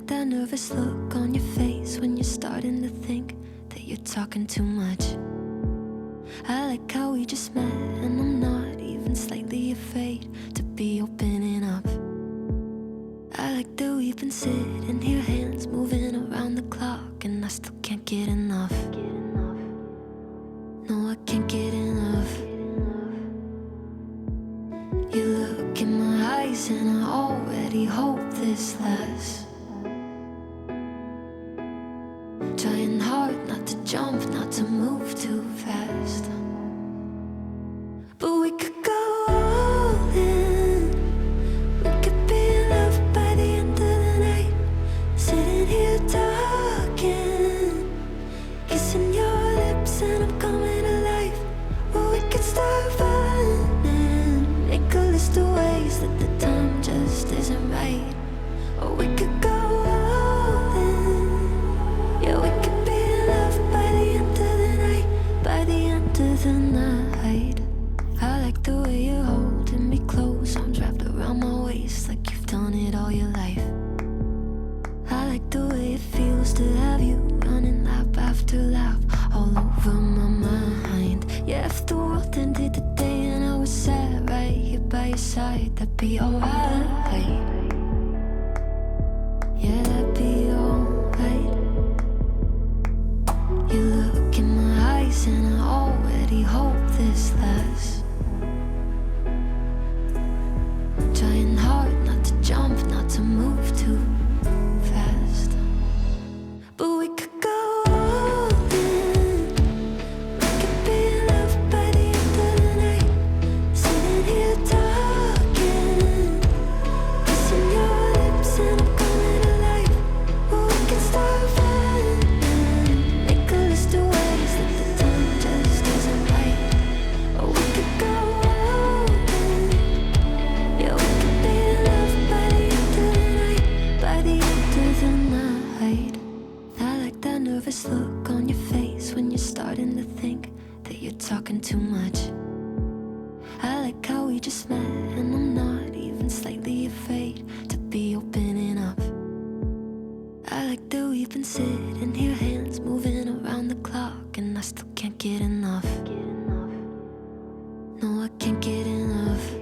like that nervous look on your face when you're starting to think that you're talking too much. I like how we just met and I'm not even slightly afraid to be opening up. I like that we've been sitting here, hands moving around the clock, and I still can't get enough. No, I can't get enough. You look in my eyes and I already hope this lasts. Trying hard not to jump, not to move too fast. But we could go all in. We could be in love by the end of the night. Sitting here talking, kissing your lips and I'm coming alive. Or we could start running, make a list of ways that the time just isn't right. Or we could go all in. Yeah, we could be in love by the end of the night. By the end of the night. I like the way you're holding me close, arms wrapped around my waist like you've done it all your life. I like the way it feels to have you running lap after lap all over my mind. Yeah, if the world ended today and I was sat right here by your side, that'd be alright. Yeah, that'd be alright. You look in my eyes and I already hope this lasts. Trying hard not to jump, not to move too fast. But we could go all in. We could be in love by the end of the night. Sitting here talking, kissing your lips and I'm coming alive. Or we could start running, make a list of ways that the time just isn't right. Or we could go all in. Yeah, we could be in love by the end of the night. By the end of the night. I like that nervous look on your face when you're starting to think that you're talking too much. I like how we just met and I'm not even slightly afraid to be opening up. I like that we've been sitting here, hands moving around the clock, and I still can't get enough. No, I can't get enough.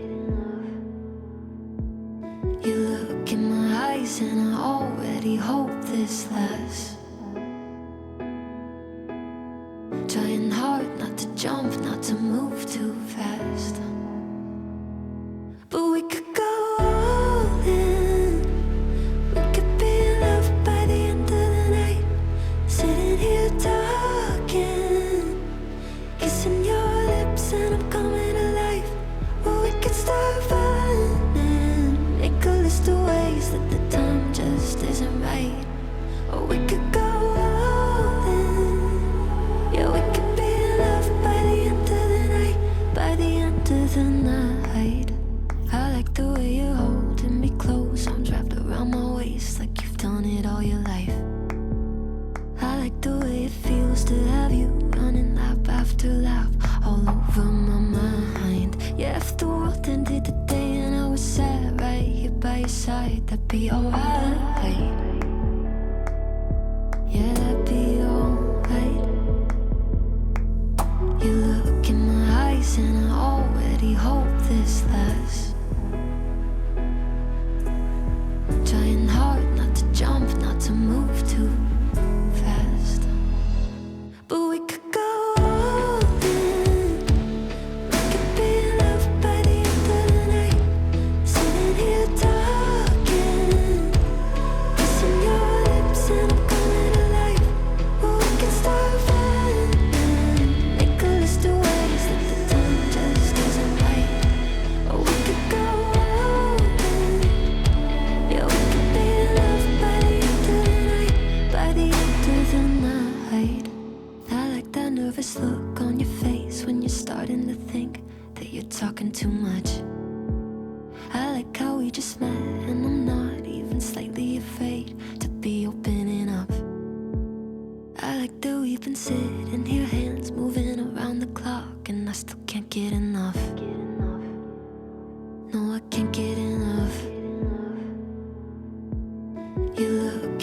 You look in my eyes and I already hope this lasts. Trying hard not to jump, not to move too fast. But we could go all in. We could be in love by the end of the night. Sitting here talking, kissing your lips and I'm coming alive. Or we could start running, make a list of ways that the time just isn't right. Or we could go all in. Yeah, we could be in love by the end of the night. By the end of the night. I like the way you're holding me close, arms wrapped around my waist like you've done it all your life. I like the way it feels to have you running lap after lap all over my mind. Yeah, if the world ended today and I was sat right here by your side, that'd be alright. Yeah, that'd be alright. You look in my eyes and I already hope this lasts. Trying hard not to jump, not to move too fast. But we could go all in. We could be in love by the end of the night. Sitting here talking, kissing your lips and I'm coming alive. Or we could start running, make a list of ways that the time just isn't right. Or we could go all in. Yeah, we could be in love by the end of the night. By the end of the night. I like that nervous look on your face when you're starting to think that you're talking too much. I like how we just met and I'm not even slightly afraid to be opening up. I like that we've been sitting here, hands moving around the clock, and I still can't get enough. No, I can't get enough. You look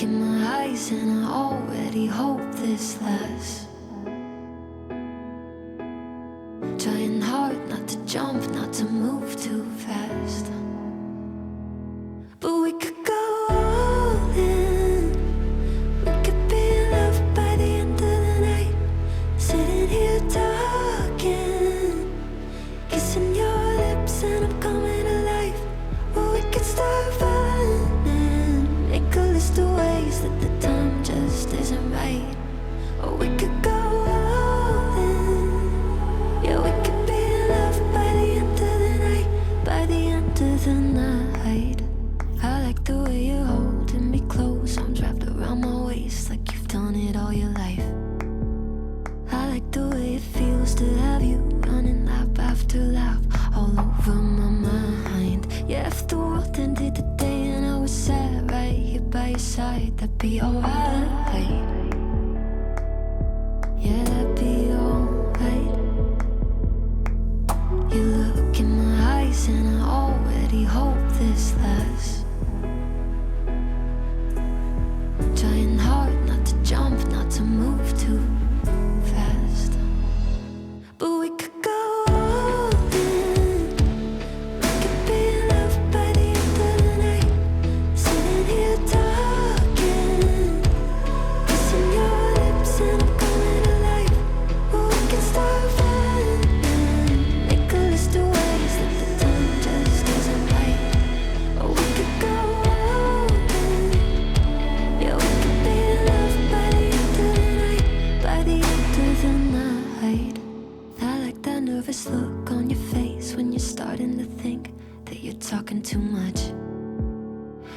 the night. I like the way you're holding me close, arms wrapped around my waist like you've done it all your life. I like the way it feels to have you running lap after lap all over my mind. Yeah, if the world ended today and I was sat right here by your side, that'd be alright. Yeah, that'd be alright. You look in my eyes and I already hope this lasts. Trying hard not to jump, not to move too fast. But we could go all in. We could be in love by the end of the night. Sitting here talking, kissing your lips and I'm coming alive. Or we can start running, make a list of ways that the time just isn't right. Or we could go all in. Yeah, we could be in love by the end of the night. By the end of the night. I like that nervous look on your face when you're starting to think that you're talking too much.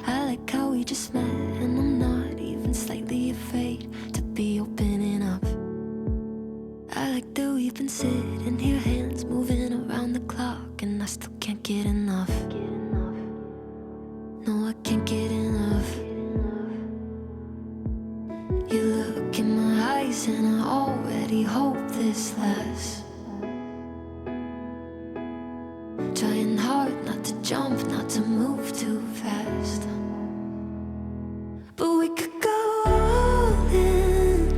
I like how we just met and I'm not even slightly afraid to be opening up. I like that we've been sitting here, hands moving around the clock, and I still can't get enough. No, I can't get enough. You look in my eyes and I already hope this lasts. Trying hard not to jump, not to move too fast. But we could go all in.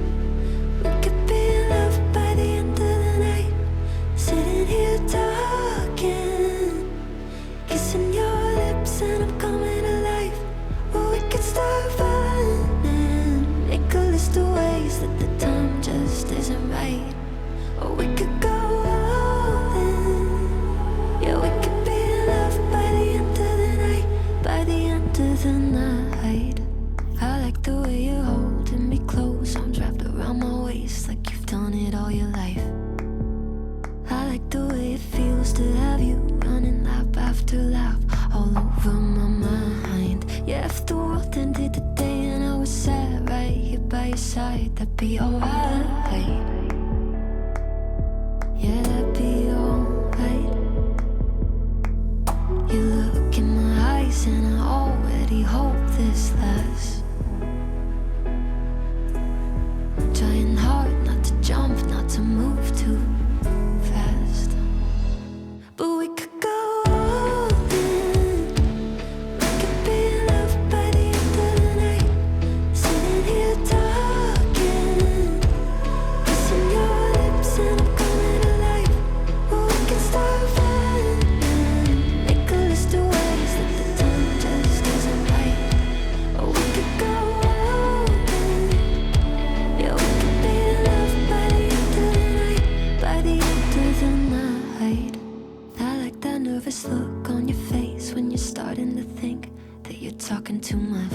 We could be in love by the end of the night. Sitting here talking, kissing your lips and I'm coming alive. Or we could start running, make a list of ways that the time just isn't right. Or we could go all in. Yeah, we could be in love by the end of the night. By the end of the night. I like the way you're holding me close, arms wrapped around my waist like you've done it all your life. I like the way it feels to have you running lap after lap all over my mind. Yeah, if the world ended today and I was sat right here by your side, that'd be alright. Yeah, that'd be alright. You look in my eyes and I already hope this lasts. Trying hard not to jump, not to move too fast. But we could go all in. We could be in love by the end of the night. Sitting here talking, kissing your lips and I'm coming alive. Or we can start running, make a list of ways that the time just isn't right. Or we could go all in. Yeah, we could be in love by the end of the night. By the end of the night. I like that nervous look on your face when you're starting to think that you're talking too much.